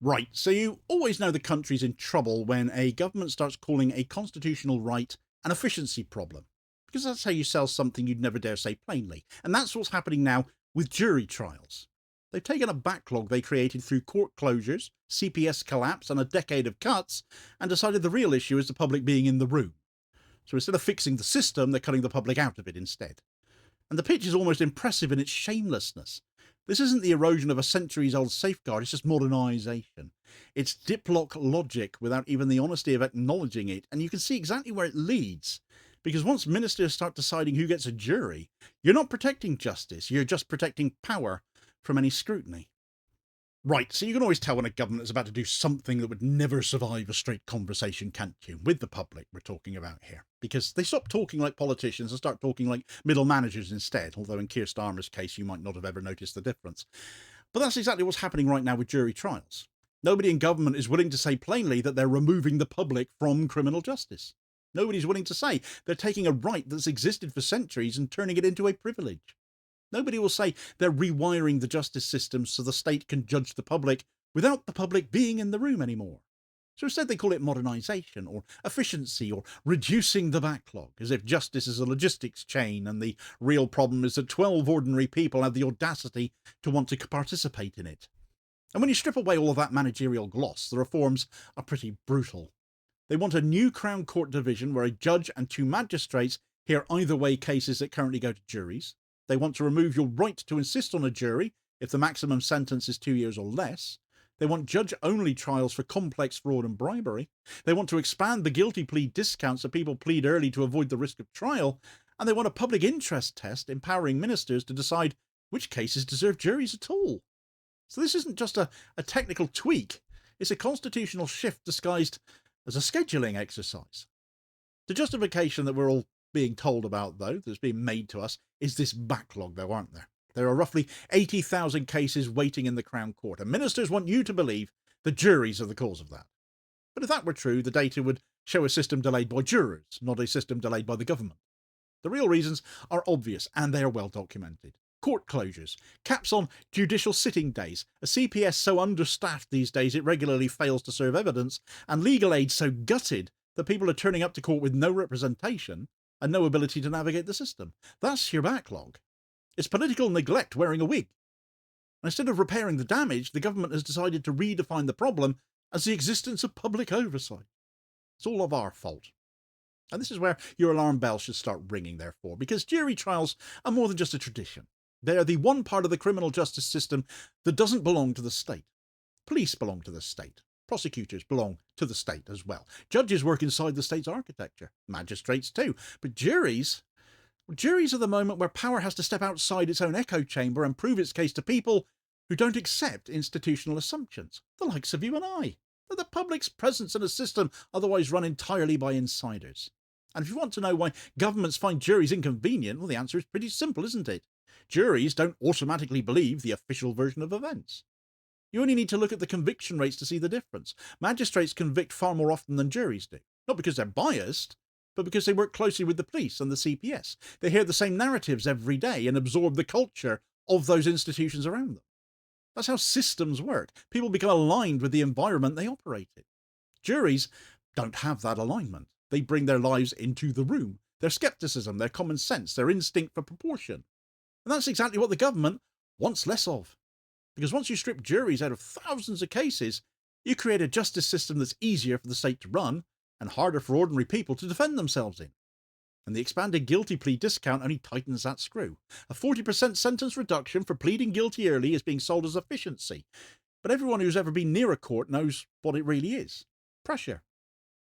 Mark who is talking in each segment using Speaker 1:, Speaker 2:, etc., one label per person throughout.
Speaker 1: Right, so you always know the country's in trouble when a government starts calling a constitutional right an efficiency problem, because that's how you sell something you'd never dare say plainly. And that's what's happening now with jury trials. They've taken a backlog they created through court closures, CPS collapse, and a decade of cuts, and decided the real issue is the public being in the room. So instead of fixing the system, they're cutting the public out of it instead. And the pitch is almost impressive in its shamelessness. This isn't the erosion of a centuries-old safeguard, it's just modernisation. It's Diplock logic without even the honesty of acknowledging it, and you can see exactly where it leads. Because once ministers start deciding who gets a jury, you're not protecting justice, you're just protecting power from any scrutiny. Right, so you can always tell when a government is about to do something that would never survive a straight conversation, can't you? With the public we're talking about here. Because they stop talking like politicians and start talking like middle managers instead, although in Keir Starmer's case you might not have ever noticed the difference. But that's exactly what's happening right now with jury trials. Nobody in government is willing to say plainly that they're removing the public from criminal justice. Nobody's willing to say they're taking a right that's existed for centuries and turning it into a privilege. Nobody will say they're rewiring the justice system so the state can judge the public without the public being in the room anymore. So instead they call it modernisation or efficiency or reducing the backlog, as if justice is a logistics chain and the real problem is that 12 ordinary people have the audacity to want to participate in it. And when you strip away all of that managerial gloss, the reforms are pretty brutal. They want a new Crown Court division where a judge and 2 magistrates hear either way cases that currently go to juries. They want to remove your right to insist on a jury if the maximum sentence is 2 years or less. They want judge-only trials for complex fraud and bribery. They want to expand the guilty plea discount so people plead early to avoid the risk of trial. And they want a public interest test empowering ministers to decide which cases deserve juries at all. So this isn't just a technical tweak. It's a constitutional shift disguised as a scheduling exercise. The justification that we're all being told about, though, that's being made to us, is this backlog, though, aren't there? There are roughly 80,000 cases waiting in the Crown Court, and ministers want you to believe the juries are the cause of that. But if that were true, the data would show a system delayed by jurors, not a system delayed by the government. The real reasons are obvious, and they are well documented. Court closures, caps on judicial sitting days, a CPS so understaffed these days it regularly fails to serve evidence, and legal aid so gutted that people are turning up to court with no representation and no ability to navigate the system. That's your backlog. It's political neglect wearing a wig. And instead of repairing the damage, the government has decided to redefine the problem as the existence of public oversight. It's all of our fault. And this is where your alarm bell should start ringing, therefore, because jury trials are more than just a tradition. They are the one part of the criminal justice system that doesn't belong to the state. Police belong to the state. Prosecutors belong to the state as well. Judges work inside the state's architecture. Magistrates too. But juries are the moment where power has to step outside its own echo chamber and prove its case to people who don't accept institutional assumptions, the likes of you and I. They're the public's presence in a system otherwise run entirely by insiders. And if you want to know why governments find juries inconvenient, well, the answer is pretty simple, isn't it? Juries don't automatically believe the official version of events. You only need to look at the conviction rates to see the difference. Magistrates convict far more often than juries do. Not because they're biased, but because they work closely with the police and the CPS. They hear the same narratives every day and absorb the culture of those institutions around them. That's how systems work. People become aligned with the environment they operate in. Juries don't have that alignment. They bring their lives into the room. Their skepticism, their common sense, their instinct for proportion. And that's exactly what the government wants less of. Because once you strip juries out of thousands of cases, you create a justice system that's easier for the state to run and harder for ordinary people to defend themselves in. And the expanded guilty plea discount only tightens that screw. A 40% sentence reduction for pleading guilty early is being sold as efficiency. But everyone who's ever been near a court knows what it really is. Pressure.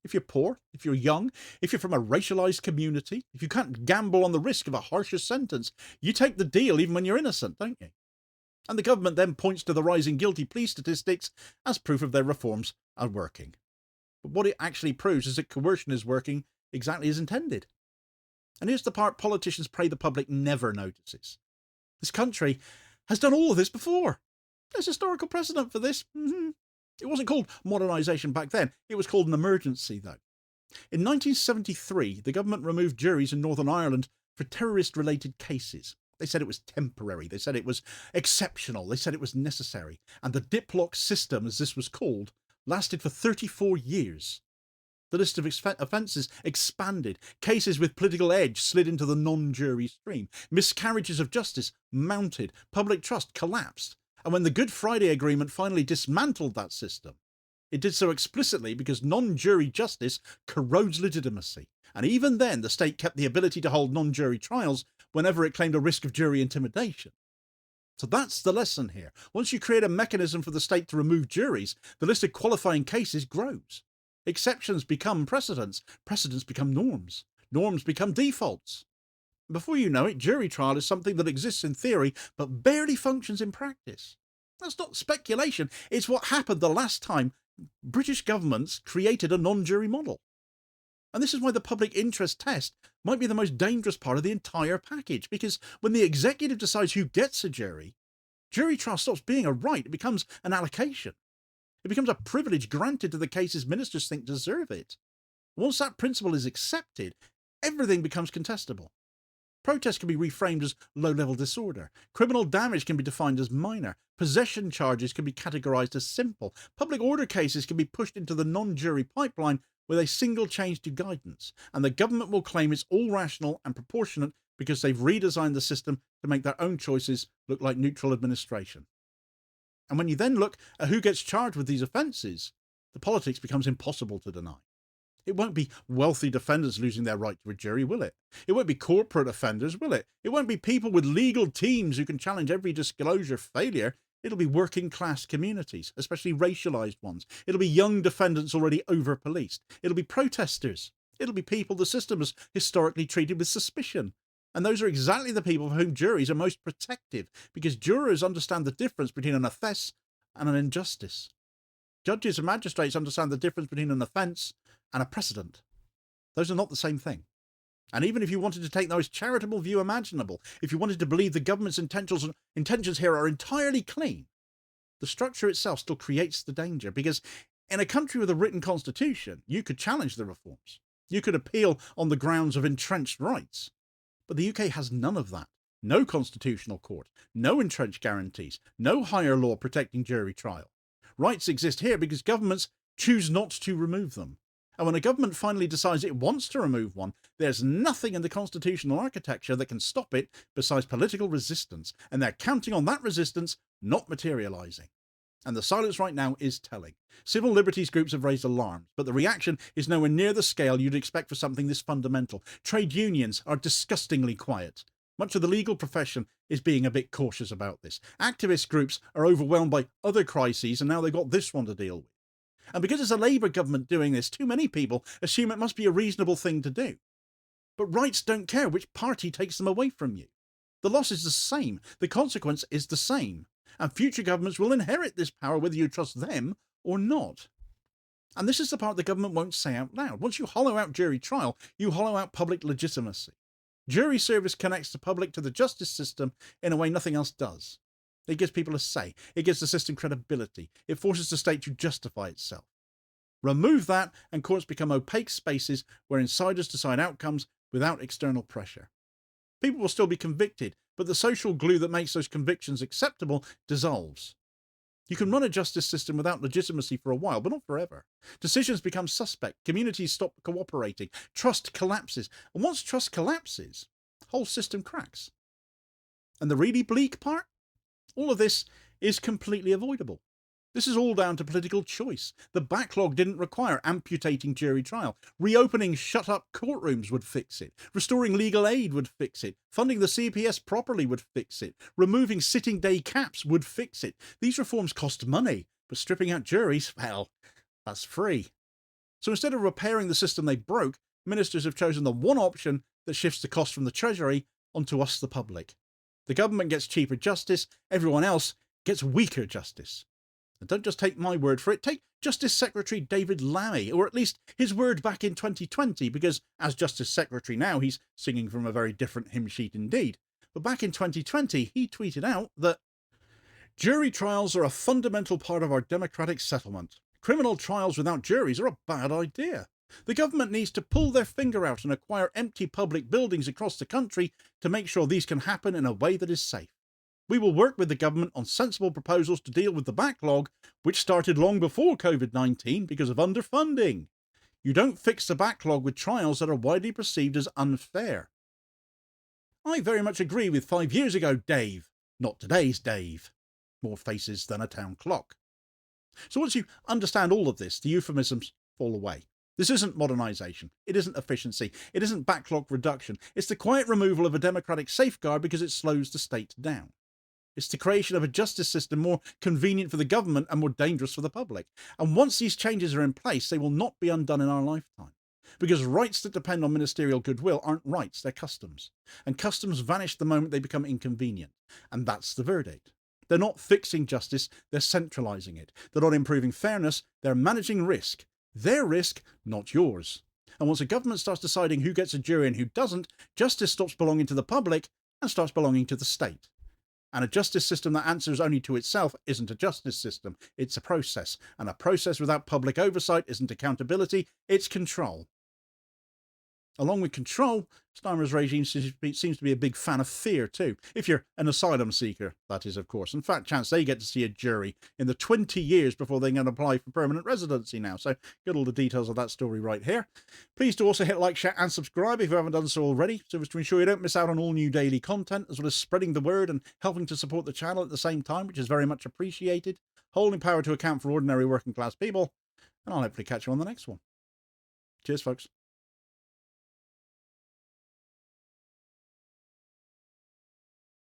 Speaker 1: If you're poor, if you're young, if you're from a racialised community, if you can't gamble on the risk of a harsher sentence, you take the deal even when you're innocent, don't you? And the government then points to the rising guilty plea statistics as proof of their reforms are working. But what it actually proves is that coercion is working exactly as intended. And here's the part politicians pray the public never notices. This country has done all of this before. There's historical precedent for this. It wasn't called modernisation back then. It was called an emergency, though. In 1973, the government removed juries in Northern Ireland for terrorist-related cases. They said it was temporary. They said it was exceptional. They said it was necessary. And the Diplock system, as this was called, lasted for 34 years. The list of offences expanded. Cases with political edge slid into the non-jury stream. Miscarriages of justice mounted. Public trust collapsed. And when the Good Friday Agreement finally dismantled that system, it did so explicitly because non-jury justice corrodes legitimacy. And even then, the state kept the ability to hold non-jury trials whenever it claimed a risk of jury intimidation. So that's the lesson here. Once you create a mechanism for the state to remove juries, the list of qualifying cases grows. Exceptions become precedents. Precedents become norms. Norms become defaults. Before you know it, jury trial is something that exists in theory but barely functions in practice. That's not speculation. It's what happened the last time British governments created a non-jury model. And this is why the public interest test might be the most dangerous part of the entire package, because when the executive decides who gets a jury trial stops being a right. It becomes an allocation. It becomes a privilege granted to the cases ministers think deserve it. Once that principle is accepted, everything becomes contestable. Protest can be reframed as low-level disorder. Criminal damage can be defined as minor. Possession charges can be categorised as simple. Public order cases can be pushed into the non-jury pipeline with a single change to guidance, and the government will claim it's all rational and proportionate because they've redesigned the system to make their own choices look like neutral administration. And when you then look at who gets charged with these offences, the politics becomes impossible to deny. It won't be wealthy defendants losing their right to a jury, will it? It won't be corporate offenders, will it? It won't be people with legal teams who can challenge every disclosure failure. It'll be working class communities, especially racialised ones. It'll be young defendants already over-policed. It'll be protesters. It'll be people the system has historically treated with suspicion. And those are exactly the people for whom juries are most protective, because jurors understand the difference between an offence and an injustice. Judges and magistrates understand the difference between an offence and a precedent. Those are not the same thing. And even if you wanted to take the most charitable view imaginable, if you wanted to believe the government's intentions here are entirely clean, the structure itself still creates the danger, because in a country with a written constitution, you could challenge the reforms. You could appeal on the grounds of entrenched rights. But the UK has none of that. No constitutional court, no entrenched guarantees, no higher law protecting jury trial. Rights exist here because governments choose not to remove them. And when a government finally decides it wants to remove one, there's nothing in the constitutional architecture that can stop it besides political resistance, and they're counting on that resistance not materialising. And the silence right now is telling. Civil liberties groups have raised alarms, but the reaction is nowhere near the scale you'd expect for something this fundamental. Trade unions are disgustingly quiet. Much of the legal profession is being a bit cautious about this. Activist groups are overwhelmed by other crises, and now they've got this one to deal with. And because it's a Labour government doing this, too many people assume it must be a reasonable thing to do. But rights don't care which party takes them away from you. The loss is the same. The consequence is the same. And future governments will inherit this power whether you trust them or not. And this is the part the government won't say out loud. Once you hollow out jury trial, you hollow out public legitimacy. Jury service connects the public to the justice system in a way nothing else does. It gives people a say. It gives the system credibility. It forces the state to justify itself. Remove that, and courts become opaque spaces where insiders decide outcomes without external pressure. People will still be convicted, but the social glue that makes those convictions acceptable dissolves. You can run a justice system without legitimacy for a while, but not forever. Decisions become suspect. Communities stop cooperating. Trust collapses. And once trust collapses, the whole system cracks. And the really bleak part? All of this is completely avoidable. This is all down to political choice. The backlog didn't require amputating jury trial. Reopening shut-up courtrooms would fix it. Restoring legal aid would fix it. Funding the CPS properly would fix it. Removing sitting day caps would fix it. These reforms cost money, but stripping out juries, well, that's free. So instead of repairing the system they broke, ministers have chosen the one option that shifts the cost from the Treasury onto us, the public. The government gets cheaper justice, everyone else gets weaker justice. And don't just take my word for it, take Justice Secretary David Lammy, or at least his word back in 2020, because as Justice Secretary now, he's singing from a very different hymn sheet indeed. But back in 2020, he tweeted out that jury trials are a fundamental part of our democratic settlement. Criminal trials without juries are a bad idea. The government needs to pull their finger out and acquire empty public buildings across the country to make sure these can happen in a way that is safe. We will work with the government on sensible proposals to deal with the backlog, which started long before COVID-19 because of underfunding. You don't fix the backlog with trials that are widely perceived as unfair. I very much agree with 5 years ago Dave, not today's Dave. More faces than a town clock. So once you understand all of this, the euphemisms fall away. This isn't modernisation, it isn't efficiency, it isn't backlog reduction, it's the quiet removal of a democratic safeguard because it slows the state down. It's the creation of a justice system more convenient for the government and more dangerous for the public. And once these changes are in place, they will not be undone in our lifetime. Because rights that depend on ministerial goodwill aren't rights, they're customs. And customs vanish the moment they become inconvenient. And that's the verdict. They're not fixing justice, they're centralizing it. They're not improving fairness, they're managing risk. Their risk, not yours. And once a government starts deciding who gets a jury and who doesn't, justice stops belonging to the public and starts belonging to the state. And a justice system that answers only to itself isn't a justice system, it's a process. And a process without public oversight isn't accountability, it's control. Along with control, Starmer's regime seems to be a big fan of fear too. If you're an asylum seeker, that is, of course. In fact, chance they get to see a jury in the 20 years before they can apply for permanent residency now. So get all the details of that story right here. Please do also hit like, share and subscribe if you haven't done so already, so as to ensure you don't miss out on all new daily content, as well as spreading the word and helping to support the channel at the same time, which is very much appreciated. Holding power to account for ordinary working class people. And I'll hopefully catch you on the next one. Cheers, folks.